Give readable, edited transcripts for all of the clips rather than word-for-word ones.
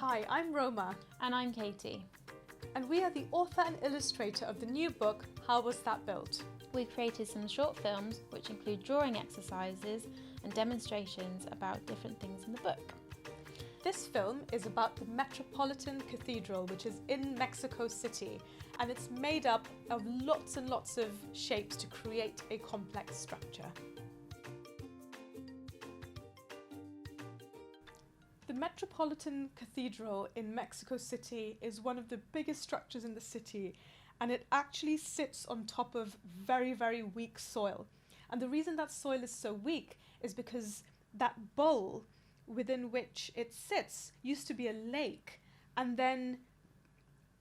Hi, I'm Roma. And I'm Katie. And we are the author and illustrator of the new book, How Was That Built? We've created some short films which include drawing exercises and demonstrations about different things in the book. This film is about the Metropolitan Cathedral, which is in Mexico City, and it's made up of lots and lots of shapes to create a complex structure. The Metropolitan Cathedral in Mexico City is one of the biggest structures in the city, and it actually sits on top of very, very weak soil. And the reason that soil is so weak is because that bowl within which it sits used to be a lake, and then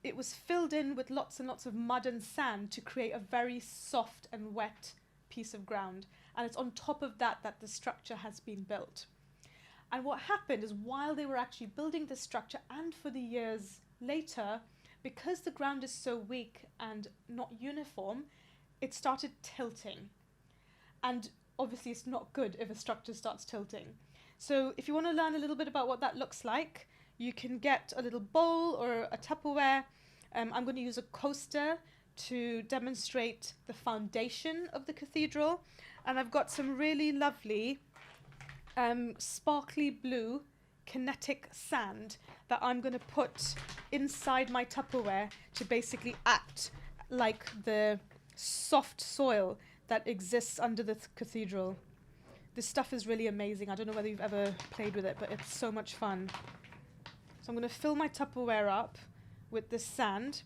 it was filled in with lots and lots of mud and sand to create a very soft and wet piece of ground. And it's on top of that that the structure has been built. And what happened is, while they were actually building this structure and for the years later, because the ground is so weak and not uniform, it started tilting. And obviously it's not good if a structure starts tilting. So if you want to learn a little bit about what that looks like, you can get a little bowl or a Tupperware. I'm going to use a coaster to demonstrate the foundation of the cathedral. And I've got some really lovely sparkly blue kinetic sand that I'm going to put inside my Tupperware to basically act like the soft soil that exists under the cathedral. This stuff is really amazing. I don't know whether you've ever played with it, but it's so much fun. So I'm going to fill my Tupperware up with this sand,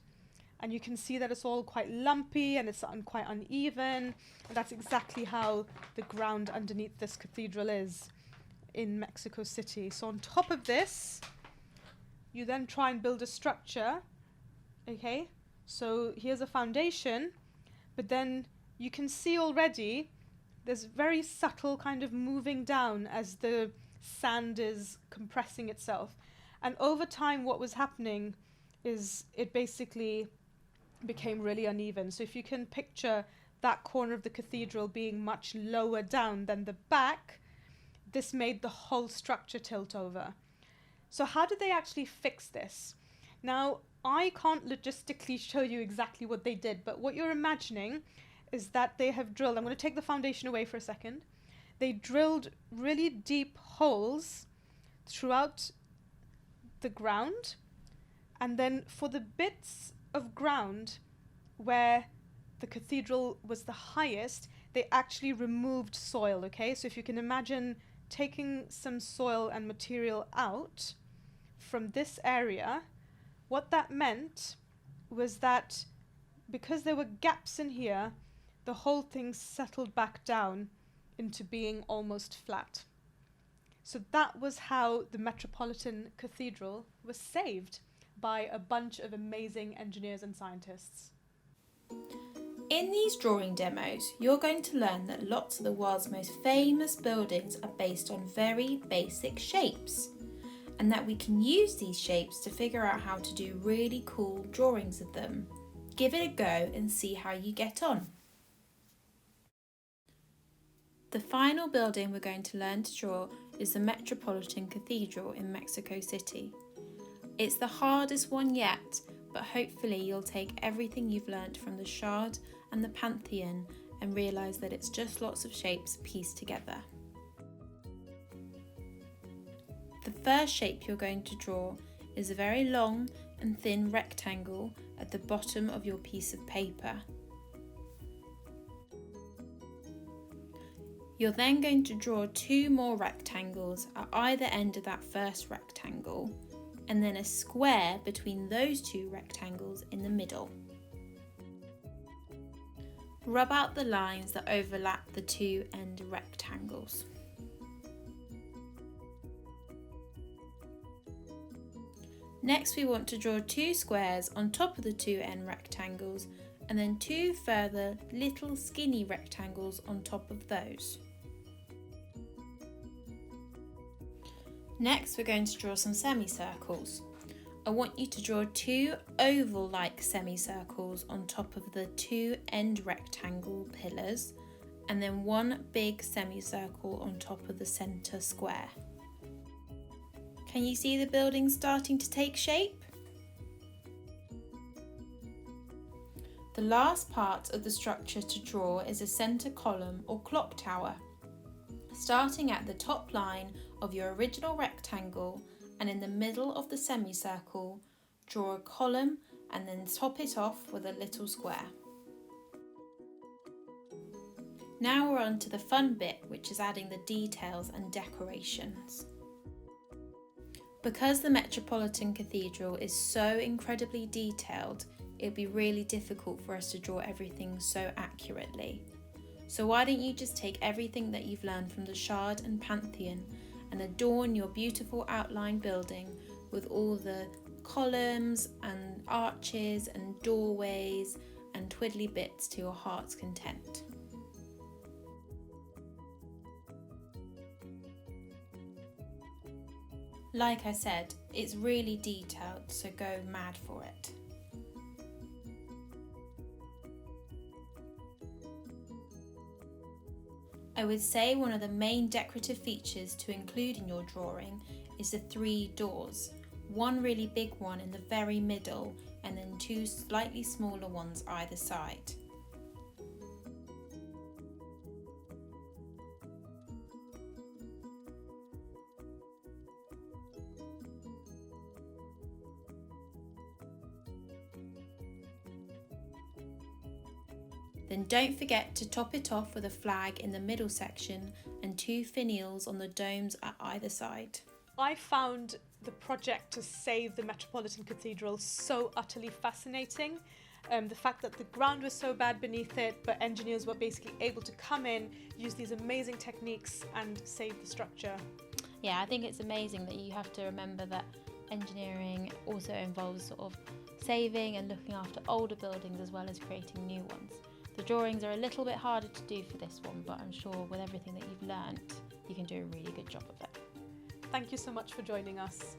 and you can see that it's all quite lumpy and it's quite uneven, and that's exactly how the ground underneath this cathedral is in Mexico City. So on top of this, you then try and build a structure. Okay, so here's a foundation, but then you can see already there's very subtle kind of moving down as the sand is compressing itself. And over time what was happening is it basically became really uneven. So if you can picture that corner of the cathedral being much lower down than the back, this made the whole structure tilt over. So how did they actually fix this? Now, I can't logistically show you exactly what they did, but what you're imagining is that they have drilled, I'm going to take the foundation away for a second. They drilled really deep holes throughout the ground, and then for the bits of ground where the cathedral was the highest, they actually removed soil, okay? So if you can imagine taking some soil and material out from this area, what that meant was that because there were gaps in here, the whole thing settled back down into being almost flat. So that was how the Metropolitan Cathedral was saved by a bunch of amazing engineers and scientists. In these drawing demos, you're going to learn that lots of the world's most famous buildings are based on very basic shapes, and that we can use these shapes to figure out how to do really cool drawings of them. Give it a go and see how you get on. The final building we're going to learn to draw is the Metropolitan Cathedral in Mexico City. It's the hardest one yet, but hopefully you'll take everything you've learnt from the Shard and the Pantheon and realise that it's just lots of shapes pieced together. The first shape you're going to draw is a very long and thin rectangle at the bottom of your piece of paper. You're then going to draw two more rectangles at either end of that first rectangle, and then a square between those two rectangles in the middle. Rub out the lines that overlap the two end rectangles. Next, we want to draw two squares on top of the two end rectangles, and then two further little skinny rectangles on top of those. Next, we're going to draw some semicircles. I want you to draw two oval-like semicircles on top of the two end rectangle pillars, and then one big semicircle on top of the centre square. Can you see the building starting to take shape? The last part of the structure to draw is a centre column or clock tower. Starting at the top line of your original rectangle and in the middle of the semicircle, draw a column and then top it off with a little square. Now we're on to the fun bit, which is adding the details and decorations. Because the Metropolitan Cathedral is so incredibly detailed, it would be really difficult for us to draw everything so accurately. So why don't you just take everything that you've learned from the Shard and Pantheon and adorn your beautiful outline building with all the columns and arches and doorways and twiddly bits to your heart's content. Like I said, it's really detailed, so go mad for it. I would say one of the main decorative features to include in your drawing is the 3 doors. One really big one in the very middle and then 2 slightly smaller ones either side. Then don't forget to top it off with a flag in the middle section and 2 finials on the domes at either side. I found the project to save the Metropolitan Cathedral so utterly fascinating. The fact that the ground was so bad beneath it, but engineers were basically able to come in, use these amazing techniques and save the structure. Yeah, I think it's amazing that you have to remember that engineering also involves sort of saving and looking after older buildings as well as creating new ones. The drawings are a little bit harder to do for this one, but I'm sure with everything that you've learnt, you can do a really good job of it. Thank you so much for joining us.